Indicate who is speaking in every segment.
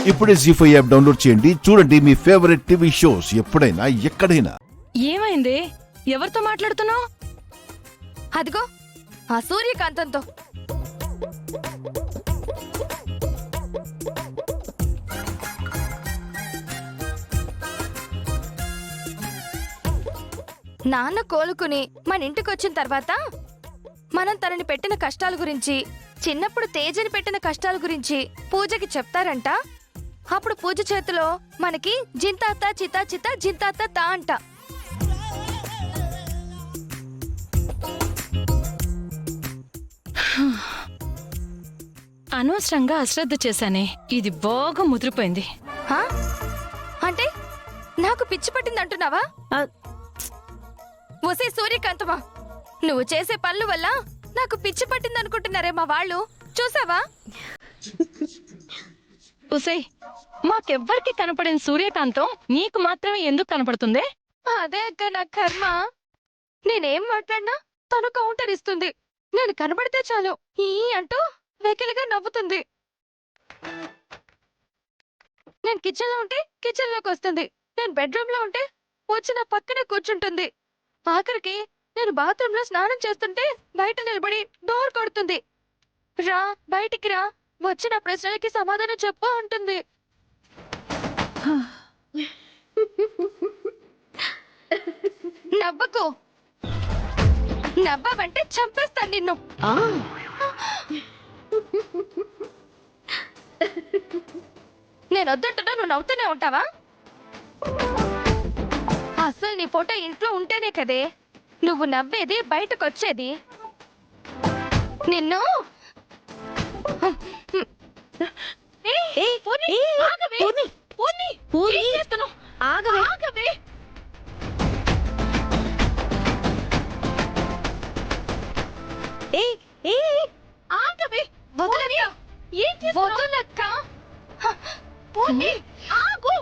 Speaker 1: ఇప్పుడే జీ5 app download చేయండి. చూడండి మీ ఫేవరెట్ టీవీ షోస్ ఎప్పుడైనా ఎక్కడైనా.
Speaker 2: ఏమైంది? ఎవరితో మాట్లాడుతున్నావు?
Speaker 3: అదిగో ఆ సూర్యకాంతంతో. నాన్న కోలుకుని మన ఇంటికి వచ్చిన తర్వాత మనం తనని పెట్టిన కష్టాల గురించి, చిన్నప్పుడు తేజని పెట్టిన కష్టాల గురించి పూజకి చెప్తారంట. అప్పుడు పూజ చేతిలో మనకి జింతాత చితా చితా జింతాత తా అంట.
Speaker 2: అనవసరంగా అశ్రద్ధ చేశానే. ఇది బాగా ముదిరిపోయింది.
Speaker 3: హా? అంటే నాకు పిచ్చి పట్టింది అంటున్నావా? ఒసే సూర్యకాంతమా, నువ్వు చేసే పనుల వల్ల నాకు పిచ్చి పట్టింది అనుకుంటున్నారే మా వాళ్ళు. చూసావా?
Speaker 2: ఉసై, మాకెవ్వరికి కనపడిన సూర్యకాంతం నీకు మాత్రమే ఎందుకు కనపడుతుంది?
Speaker 3: అదే అక్క నా కర్మ. నేనేం మాట్లాడినా తను కౌంటర్ ఇస్తుంది. నేను కనబడితే చాలు ఈ అంటూ వెకిలిగా నవ్వుతుంది. నేను కిచెన్ లో ఉంటే కిచెన్ లోకి వస్తుంది. నేను బెడ్రూమ్ లో ఉంటే వచ్చి నా పక్కనే కూర్చుంటుంది. ఆఖరికి నేను బాత్రూమ్ లో స్నానం చేస్తుంటే బయట నిలబడి డోర్ కొడుతుంది. రా, బయటికి రా, వచ్చిన ప్రశ్నలకి సమాధానం చెప్పు అంటుంది. నవ్వకు. నవ్వమంటే చంపేస్తాను నిన్ను. నేను వద్దంటున్నా, నువ్వు నవ్వుతూనే ఉంటావా? అసలు నీ ఫోటో ఇంట్లో ఉంటేనే కదే నువ్వు నవ్వేది, బయటకు వచ్చేది. నిన్ను ఆగవే. వదలక్క. ఆగు.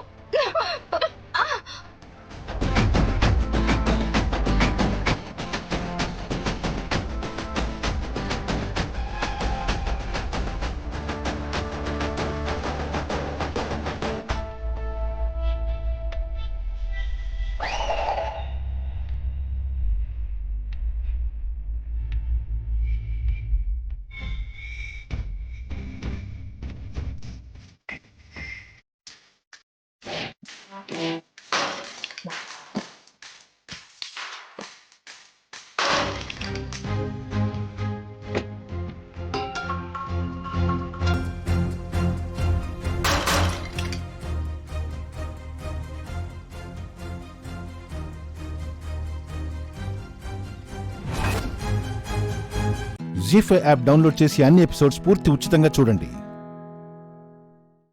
Speaker 1: జీ5 యాప్ డౌన్లోడ్ చేసి అన్ని ఎపిసోడ్స్ పూర్తి ఉచితంగా చూడండి.